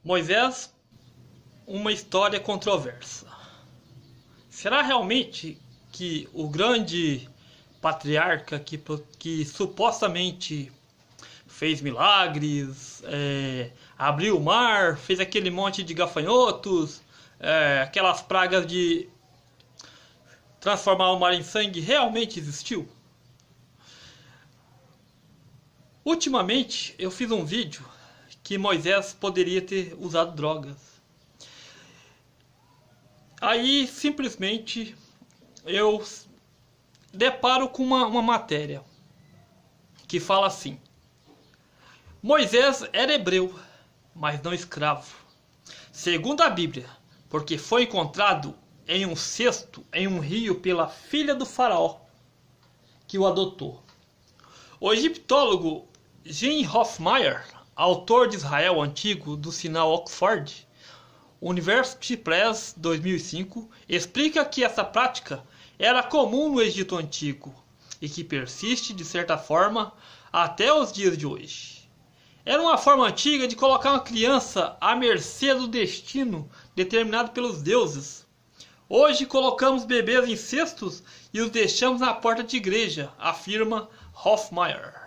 Moisés, uma história controversa. Será realmente que o grande patriarca que supostamente fez milagres, abriu o mar, fez aquele monte de gafanhotos, aquelas pragas de transformar o mar em sangue, realmente existiu? Ultimamente eu fiz um vídeo que Moisés poderia ter usado drogas. Aí simplesmente eu deparo com uma matéria que fala assim: Moisés era hebreu, mas não escravo, segundo a Bíblia, porque foi encontrado em um cesto em um rio pela filha do faraó que o adotou. O egiptólogo Jim Hofmeyr, autor de Israel Antigo do Sinal Oxford University Press 2005, explica que essa prática era comum no Egito Antigo e que persiste, de certa forma, até os dias de hoje. Era uma forma antiga de colocar uma criança à mercê do destino determinado pelos deuses. Hoje colocamos bebês em cestos e os deixamos na porta de igreja, afirma Hofmeyr.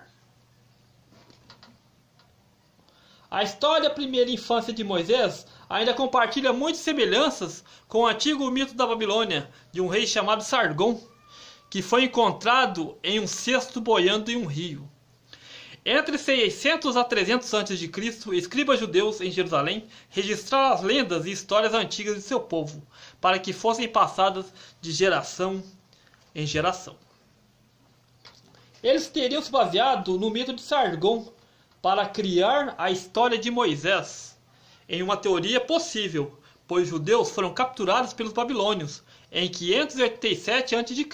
A história da primeira infância de Moisés ainda compartilha muitas semelhanças com o antigo mito da Babilônia, de um rei chamado Sargon, que foi encontrado em um cesto boiando em um rio. Entre 600 a 300 a.C., escribas judeus em Jerusalém registraram as lendas e histórias antigas de seu povo, para que fossem passadas de geração em geração. Eles teriam se baseado no mito de Sargon para criar a história de Moisés, em uma teoria possível, pois os judeus foram capturados pelos babilônios em 587 a.C.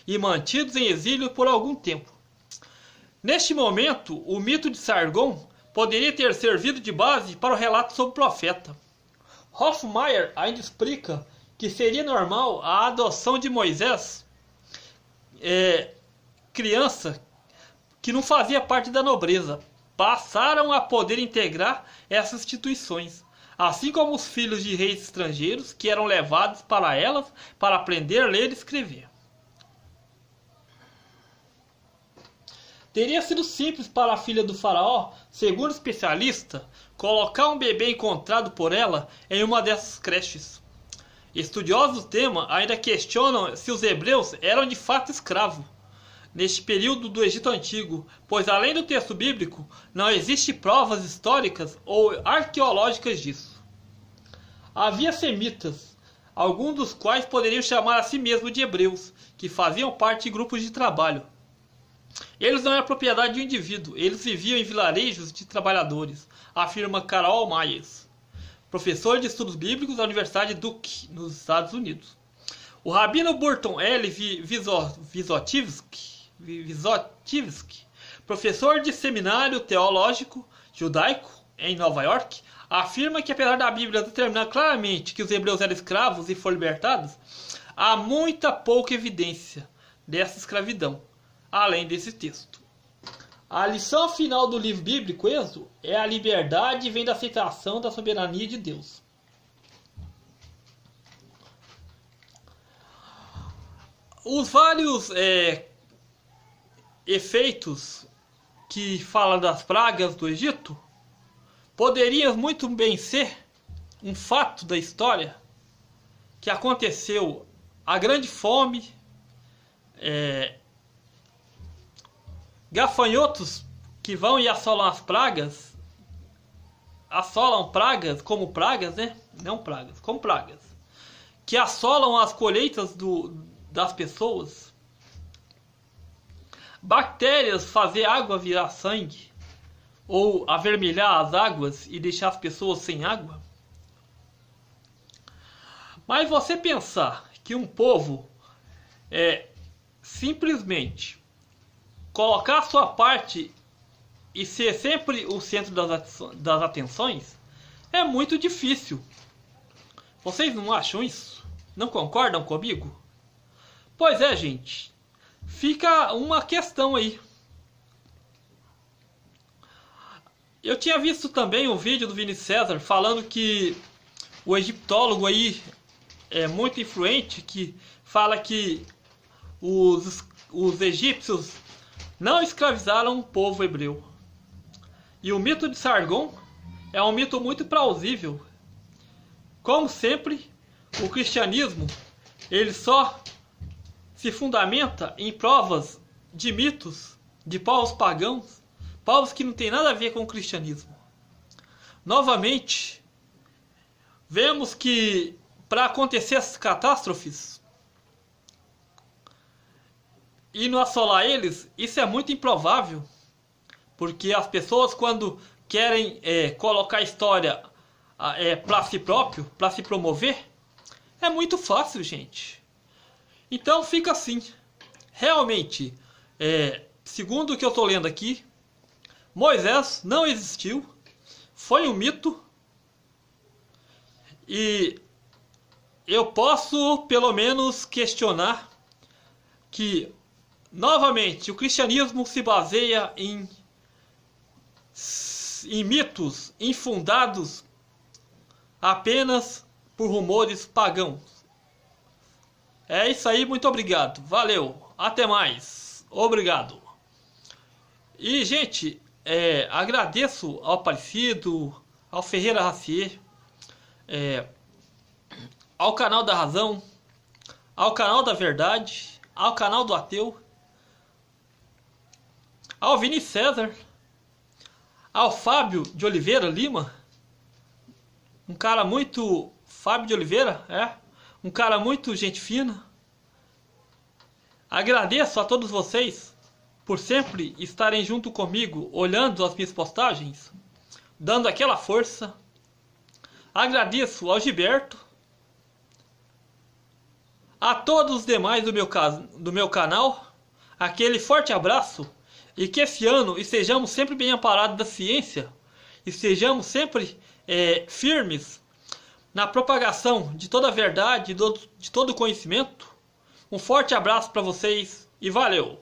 e mantidos em exílio por algum tempo. Neste momento, o mito de Sargon poderia ter servido de base para o relato sobre o profeta. Hofmeyr ainda explica que seria normal a adoção de Moisés, criança que não fazia parte da nobreza, passaram a poder integrar essas instituições, assim como os filhos de reis estrangeiros que eram levados para elas para aprender a ler e escrever. Teria sido simples para a filha do faraó, segundo o especialista, colocar um bebê encontrado por ela em uma dessas creches. Estudiosos do tema ainda questionam se os hebreus eram de fato escravos neste período do Egito Antigo, pois além do texto bíblico, não existe provas históricas ou arqueológicas disso. Havia semitas, alguns dos quais poderiam chamar a si mesmos de hebreus, que faziam parte de grupos de trabalho. Eles não eram propriedade de um indivíduo, eles viviam em vilarejos de trabalhadores, afirma Carol Myers, professor de estudos bíblicos da Universidade Duke, nos Estados Unidos. O rabino Burton L. Vysotsky, professor de seminário teológico judaico em Nova York, afirma que apesar da Bíblia determinar claramente que os hebreus eram escravos e foram libertados, há muita pouca evidência dessa escravidão, além desse texto. A lição final do livro bíblico Êxodo é a liberdade vem da aceitação da soberania de Deus. Os vários efeitos que falam das pragas do Egito poderiam muito bem ser um fato da história que aconteceu a grande fome, gafanhotos que vão e assolam as pragas, assolam pragas como pragas, né? Não pragas, como pragas, que assolam as colheitas das pessoas, bactérias fazer água virar sangue, ou avermelhar as águas e deixar as pessoas sem água. Mas você pensar que um povo simplesmente colocar a sua parte e ser sempre o centro das atenções é muito difícil. Vocês não acham isso? Não concordam comigo? Pois é, gente. Fica uma questão aí. Eu tinha visto também um vídeo do Vini César falando que o egiptólogo aí é muito influente, que fala que os egípcios não escravizaram o povo hebreu. E o mito de Sargon é um mito muito plausível. Como sempre, o cristianismo ele só se fundamenta em provas de mitos de povos pagãos, povos que não tem nada a ver com o cristianismo. Novamente, vemos que para acontecer essas catástrofes e não assolar eles, isso é muito improvável, porque as pessoas quando querem colocar a história para si próprio, para se promover, é muito fácil, gente. Então fica assim. Realmente, segundo o que eu estou lendo aqui, Moisés não existiu, foi um mito, e eu posso pelo menos questionar que, novamente, o cristianismo se baseia em mitos infundados apenas por rumores pagãos. É isso aí, muito obrigado, valeu, até mais, obrigado. E, gente, agradeço ao Aparecido, ao Ferreira Racier, ao canal da Razão, ao canal da Verdade, ao canal do Ateu, ao Vini César, ao Fábio de Oliveira Lima, um cara muito... Fábio de Oliveira, um cara muito gente fina. Agradeço a todos vocês por sempre estarem junto comigo, olhando as minhas postagens, dando aquela força. Agradeço ao Gilberto, a todos os demais do meu canal, aquele forte abraço, e que esse ano estejamos sempre bem amparados da ciência, estejamos sempre firmes na propagação de toda a verdade, de todo o conhecimento. Um forte abraço para vocês e valeu!